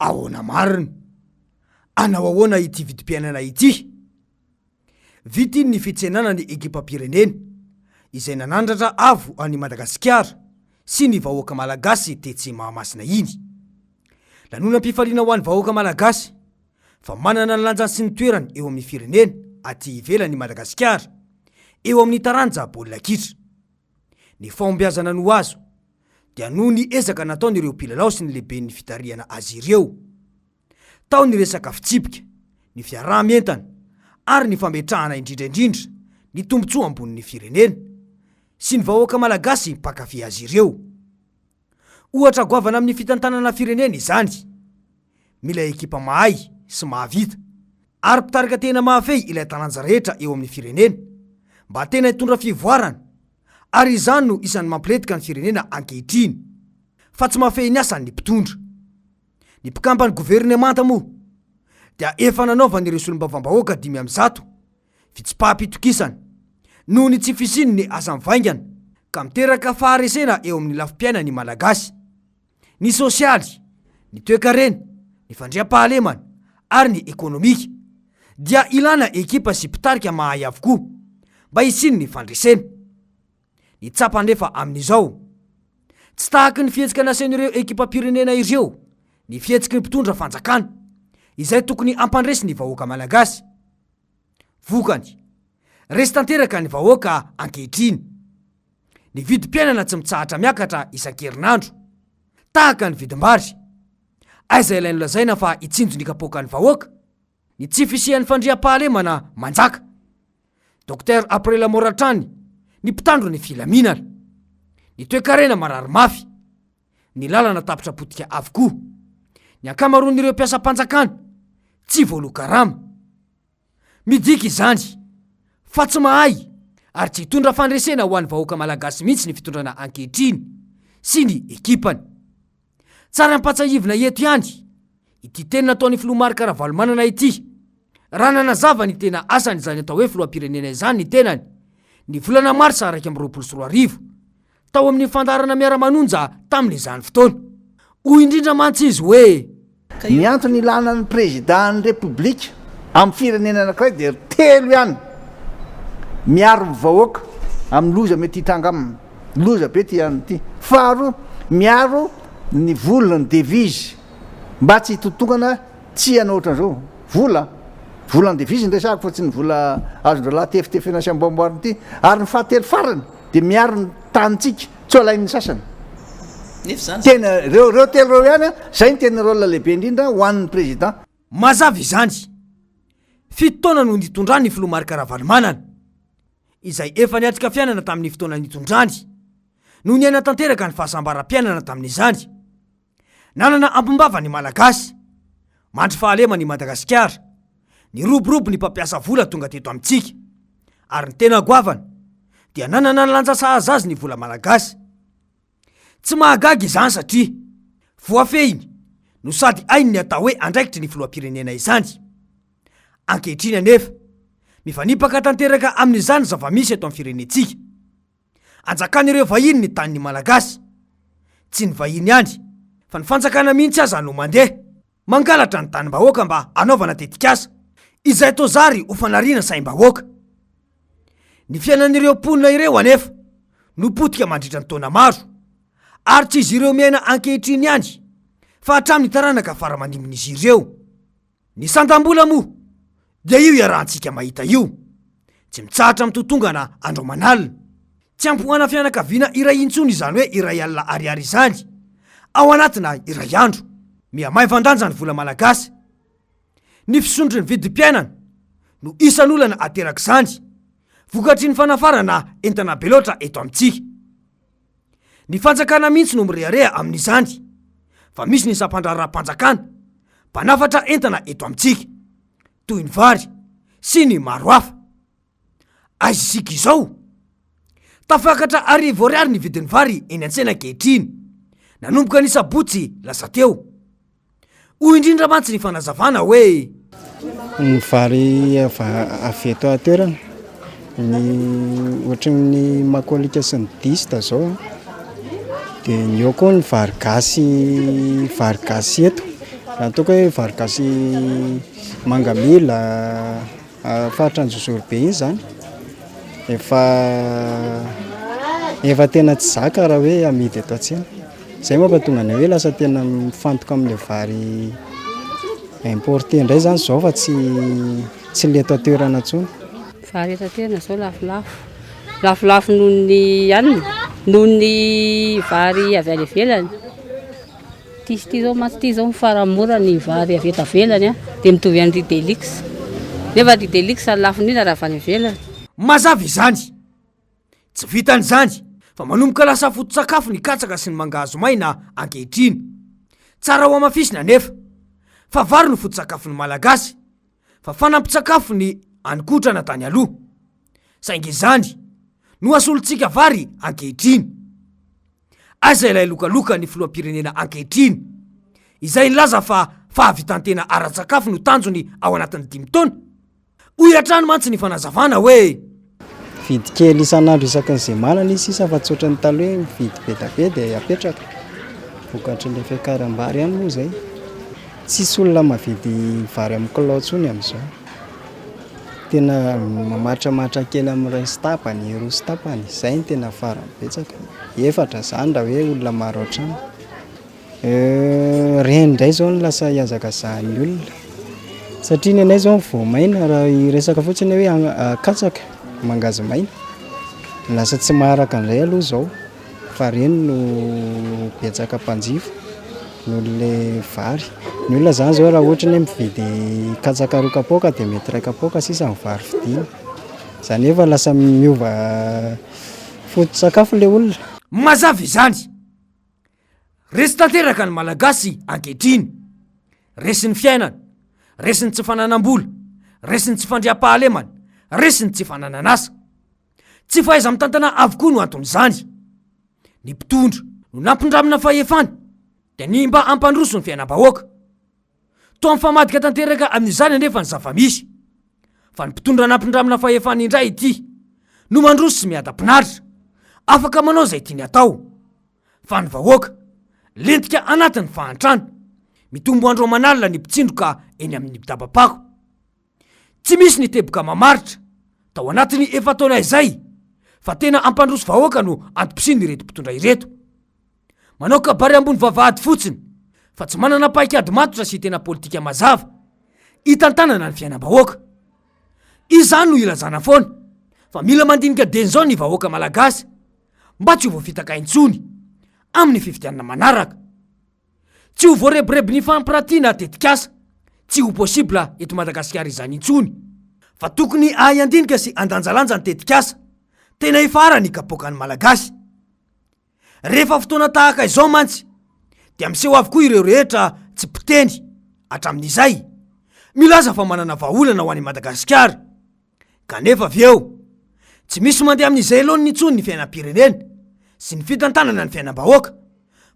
ahoana marina, anao ahoana ity vidim-piainana ity? Vity ny fitsenana ny ekipam-pirenena izay nanandratra avo any Madagasikara sy ny vahoaka malagasy tetsy Mahamasina iny. Lanonam-pifaliana ho an'ny vahoaka malagasy fa manana ny lanjany sy ny toerany eo amin'ny firenena aty ivelany Madagasikara, eo amin'ny taranja baolina kitra. Ny fahombiazana no azo dia noho ny ezaka nataon'ireo mpilalao sy ny lehiben'ny fitariana azy ireo. Tao ny resaka fitsipika, ny fiarah-mientana ary ny fametrahana indrindraindrindra ny tombontsoa ambonin'ny firenena sy ny vahoaka malagasy mpakafy azy ireo. Ohatra goavana amin'ny fitantanana firenena izany, mila ekipa mahay sy mahavita ary mpitarika tena mahafey ilay tananja rehetra eo amin'ny firenena mba tena hitondra fivoarana, ary izany no isan'ny mampiletika ny firenena ankehitriny, fa tsy mahafey ny asany ny mpitondra. Ny mpikampany governemanta moa dia efa nanaovan'ireo solombavambahoaka 500 fitsipaham-pitokisana noho ny tsy fisiny ny asa mivaingana ka miteraka faharesena eo amin'ny lafim-piaina ny malagasy, ny sosialy, ny toe-karena, ny fandriam-pahalemana ary ny ekonomika. Dia ilana ekipa sy mpitarika mahay avokoa mba hisiny ny fandresena. Ny tsapa nefa amin'izao, tsy tahaky ny fihetsika nasen'ireo ekipam-pirenena ireo ny fihetsiky ny mpitondra fanjakana izay tokony ampandresy ny vahoaka malagasy. Vokany, resy tanteraka ny vahoaka ankehitriny. Ny vidim-piainana tsy mitsahatra miakatra isan-kerinandro tahaka ny vidim-bary, aiza ilainy lazaina fa hitsinjo ny kapoaka ny vahoaka, ny tsy fisian'ny fandriam-pahalemana manjaka. Dr Aprela Moratrany, ny mpitandro ny filaminana, ny toe-karena marary mafy, ny lalana tapitra potika avokoa. Ny ankamaroan'ireo mpiasam-panjakana tsy voalokarama. Midika izany fa tsy mahay ary tsy hitondra fandresena ho an'ny vahoaka malagasy mihitsy ny fitondrana ankehitriny sy ny ekipany. Tsara ampatsahivina eto ihany ity tena nataon'ny filomarika Ravalomanana ity, raha nanazava ny tena asany izany atao hoe filoham-pirenena izany ny tenany ny volana Marsa 2024 tao amin'ny fandarana miara-manonja tamin'izany fotoana. Hoy indrindra mantsy izy hoe ny antony ilana ny président république amin'ny firenena anankiray dia telo ihany: miaro ny vahoaka amin'ny loza mety hitanga amin'ny loza be ty ihany ity. Faharoa, miaro ny vola ny devise mba tsy hitotongana tsy hanao ohatran'izao. Vola ny devise ny resako fa tsy ny vola azon-dralahy tefitefena sy amboamboariny ity. Ary ny fahatelo farany dia miaro ny tanitsika tsy ho alain'ny sasany. Tena reo telo reo ihany, zay ny tena rôle lehibe indrindra ho an'ny président. Mazava izany, fitoana no nitondrany ny filomarika Ravalomanana izay efa niatrika fiainana tamin'ny fotoana nitondrany no niaina tanteraka ny fahasambaram-piainana tamin'izany. Nanana ampimbava ny malagasy, mandry fahalema ny Madagasikara, ny roborobo ny mpampiasa vola tonga teto amintsika, ary ny tena goavana dia nanana ny lanja sahazazy ny vola malagasy. Tsy mahagaga izany satria voafehiny no sady ainy ny atao hoe andraikitry ny filoham-pirenena izany. Ankehitriny anefa mifanipaka tanteraka amin'izany zava-misy eto amin'ny firenetsika. Anjakan'ireo vahiny ny tanin'ny malagasy, tsy ny vahiny ihany fa ny fanjakana mihitsy aza no mandeha mangalatra ny tanim-bahoaka mba anaovana tetikasa izay tozary ho fanariana saim-bahoaka. Ny fiainan'ireo mponina ireo anefa no potika mandritra ny taona maro, ary tsy izy ireo miaina ankehitriny ihany fa hatramin'ny taranaka fara-manimin'izy ireo. Ny santam-bola moa dia io iarahantsika mahita io, tsy mitsahatra mitotongana andro manalina, tsy ampohana fianakaviana iray intsony izany hoe iray alina ariary izany ao anatina iray andro. Mihamay vandanja ny vola malagasy. Ny fisondry ny vidim-piainana no isan'olana aterak'izany, vokatry ny fanafarana entana be loatra eto amintsika. Ny fanjakana mihitsy no mirehareha amin'izany, fa misy ny sampandraraha-panjakana mpanafatra entana eto amintsika toy ny vary sy ny maro hafa. Aiza isika izao? Tafakatra 1000 ariary ny vidin'ny vary eny an-tsena ankehitriny, nanomboka ny sabotsy lasa teo. Hoy indrindra mantsy ny fanazavana hoe ny vary avy eto atoerana, ny ohatran'ny makolika sy ny dista zao, dia ny eo koa ny vary gasy eto ataoko hoe vary gasy mangamila faritra anjozoro be iny zany efa tena tsy zaka raha hoe amidy eto an-tsena. Zay mampatonga ny hoe lasa tena mifantoka amin'ilay vary importé indray zany zao fa tsy le eto an-toerana intsony. Vary eto an-toerana zao lafolafo noho ny anina, noho ny vary avy any ivelany. Ty zao maty ty zao mifaramora ny vary avy eto ivelany dia mitovy amin'ny Delix. Nefa ny Delix lafo nina raha avy any ivelany. Mazava izany tsy vitan'izany fa manomboka lasa foto-tsakafo ny katsaka sy ny mangahazo maina ankehitriny. Tsara ho amafisina nefa fa vary no foto-tsakafon'ny malagasy fa fanampy-tsakafo ny anikotrana tany aloha. Saingy izany no asolontsika vary ankehitriny. Aza ilay lokaloka ny filoham-pirenena ankehitriny izay nilaza fa fahavitantena ara-tsakafo no tanjony ao anatin'ny 5 taona. Hoy hatrany mantsy ny fanazavana hoe vidy kely isan'andro isakin'izay manana izy sisa fa tsotra ny taloha hoe vidy be da be dia apetraka vokatry ny fiakaram-bary ihany moa zay. Tsisy olona mavidy vary amin'ny kilao intsony amin'izao. Tena mamatramatra kely amin'ny ray sy tapany, roa sy tapany, izay ny tena farany betsaka. Efatra zany raha hoe olona maro hatrany. Reny indray zao no lasa hiazakazahan'ny olona satria ny anay zao voamaina raha resaka fotsiny hoe katsaka mangazy maina lasa tsy maharaka an'izay aloha zao fa reny no betsaka mpanjifa noho le vary. Ny olona zany zao raha ohatra ny hoe mividy katsaka 2 kapoaka dia mety 2 kapoaka sisa ny vary vidiana. Zany efa lasa miova foto-tsakafo le olona. Mazava izany resy tanteraka ny malagasy ankehitriny, resy ny fiainana, resy ny tsy fananam-bola, resy ny tsy fandriam-pahalemana, resy ny tsy fananan'asa. Tsy fahaiza mitantana avokoa no anton'izany. Ny mpitondra no nampindramina fahefana dia ny mba ampandroso ny fiainam-bahoaka. Toa mifamadika tanteraka amin'izany anefa ny zava-misy fa ny mpitondra nampindramina fahefana indray ity no mandroso sy miada-pinaritra, afaka manao izay tiany atao. Fa ny vahoaka lentika anatin'ny fahantrana, mitombo andro manalina ny mpitsindroka eny amin'ny daba-pako. Tsy misy ny teboka mamaritra tao anatin'ny 4 taona izay fa tena ampandroso vahoaka no antom-pisiny ireto mpitondra ireto. Manao kabary ambony vavahady fotsiny fa tsy manana paikady matotra sy tena politika mazava hitantanana ny fiainam-bahoaka. Izany no ilazana foana fa mila mandinika denizao ny vahoaka malagasy mba tsy ho voafitaka intsony amin'ny fifidianana manaraka. Tsy ho voareboreby ny fampirantiana tetikasa, tsy ho posibla eto Madagasikara izany intsony fa tokony ahay-andinika sy andanjalanja ny tetikasa tena ifara ny kapoakan'ny malagasy. Rehefa fotoana tahaka izao mantsy dia miseho avokoa ireo rehetra tsy piteny hatramin'izay milaza fa manana vahaolana ho an'i Madagasikara. Kanefa avy eo tsy misy mandeha amin'izay aloha ny intsony ny fiainam-pirenena sy ny fitantanana ny fiainam-bahoaka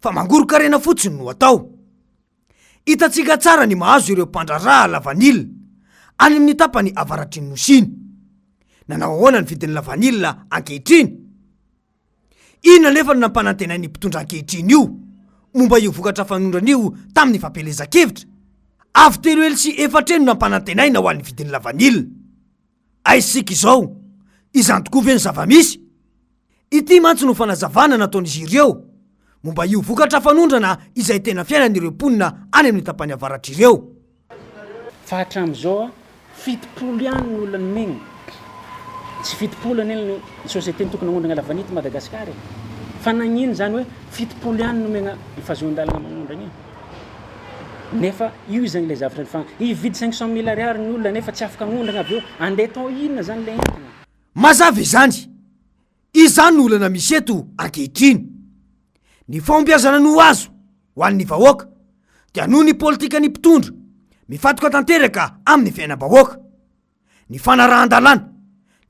fa mangoro-karena fotsiny no atao. Hitantsika tsara ny mahazo ireo mpandraraha lavanilina any amin'ny tapany avaratry ny nosiny. Nanao ahoana ny vidin'ny lavanilina ankehitriny? Inona nefa no nampanantenain'ny mpitondra ankehitriny io momba io vokatra fanondran'io tamin'ny fampelezan-kevitra? Avy 3 elo sy 4 eno nampanantenaina ho an'ny vidin'ny lavanilina. Aisika izao izany tokoa ve ny zava-misy? Ity mantsy no fanazavana nataon'izy ireo momba io vokatra fanondrana izay tena fiainan'ireo mponina any amin'ny tapany avaratry ireo. Fa hatramin'izao fitopolo ihany ny olona ny megna, tsy fitopolo ane ny société tokony manondrana lavanilina i Madagasikara. Fa nagnino zany hoe fitopolo ihany no megna ifazoan-dalana manondrana io. Nefa io zany le zavatra fa ividy 500 000 ariary ny olona nefa tsy afaka mondrana avy eo andeha tao inona zany le entana. Mazava izany izany no olana misy eto ankehitriny. Ny fahombiazana no azo ho an'ny vahoaka dia noho ny politika ny mpitondra mifatoka tanteraka amin'ny fiainam-bahoaka, ny fanarahan-dalàna,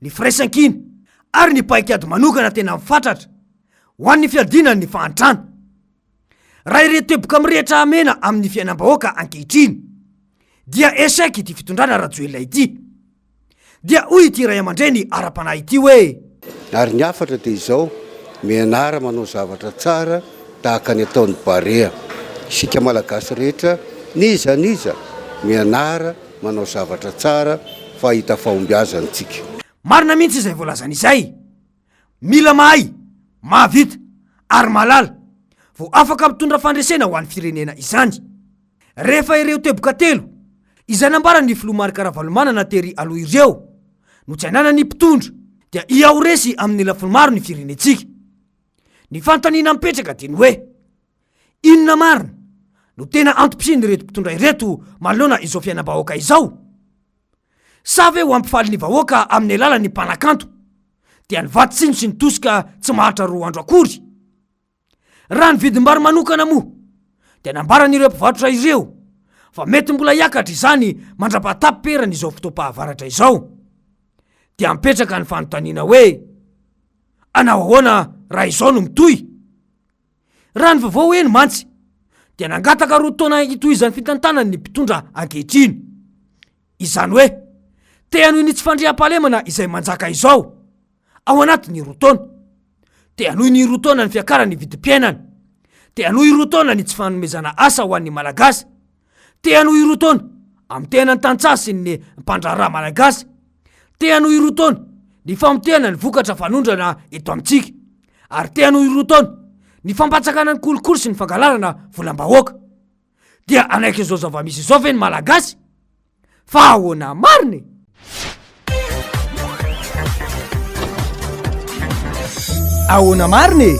ny firaisan-kina ary ny paikady manokana tena mifatratra ho an'ny fiadinany ny fahantrana. Raha ireto teboka mirehitra amena amin'ny fiainam-bahoaka ankehitriny dia échec ity fitondrana rajoelina ity. Dia hoy ity ray aman-dreny ara-panahy ity hoe ary ny afatra dia izao mianara manao zavatra tsara tahaka ny ataon'ny Barea. Isika malagasy rehetra nizaniza mianara manao zavatra tsara fa hita fahombiazantsika. Marina mihitsy izay voalazan'izay, mila mahay, mahavita ary malala vo afaka mitondra fandresena ho an'ny firenena izany. Rehefa ireo teboka telo izay nambara ny filomarika Ravalomanana tery aloha ireo no tsy anana ny mpitondra dia iahoresy amin'ny lafiny maro ny firenetsika. Ny fanontaniana mipetraka dia ny hoe inona marina no tena antom-pisiny reto mpitondra ireto manoloana izao fiainam-bahoaka izao? Sa ve ho ampifaly ny vahoaka amin'ny alalan'ny mpanakanto dia ny vaty sino sy ny tosika tsy mahatra 2 andro akory? Raha ny vidim-bary manokana moa dia nambaran'ireo mpivarotra ireo fa mety mbola hiakatra izany mandrapahataperana izao fotoam-pahavaratra izao. Dia mipetraka ny fanontaniana hoe anao ahoana raha izao no mitohy? Raha ny vaovao hoe ny mantsy dia nangataka 2 taona hitohizan'ny fitantanany ny mpitondra ankehitriny. Izany hoe te hanohy ny tsy fandriam-pahalemana izay manjaka izao ao anatin'ny 2 taona. Te hanohy ny 2 taona ny fiakarany vidim-piainana. Te hanohy 2 taona ny tsy fanomezana asa ho an'ny malagasy. Te hanohy 2 taona amin'ny tenany tantsaha sy ny mpandraharaha malagasy. Te hanohy 2 taona ny famotehana ny vokatra fanondrana eto amintsika. Ary te hanohy 2 taona ny fampatsakana ny kolokolo sy ny fangalarana volam-bahoaka. Dia anaiky izao zava-misy izao ve ny malagasy? Fa ahoana mariny? Ahoana mariny?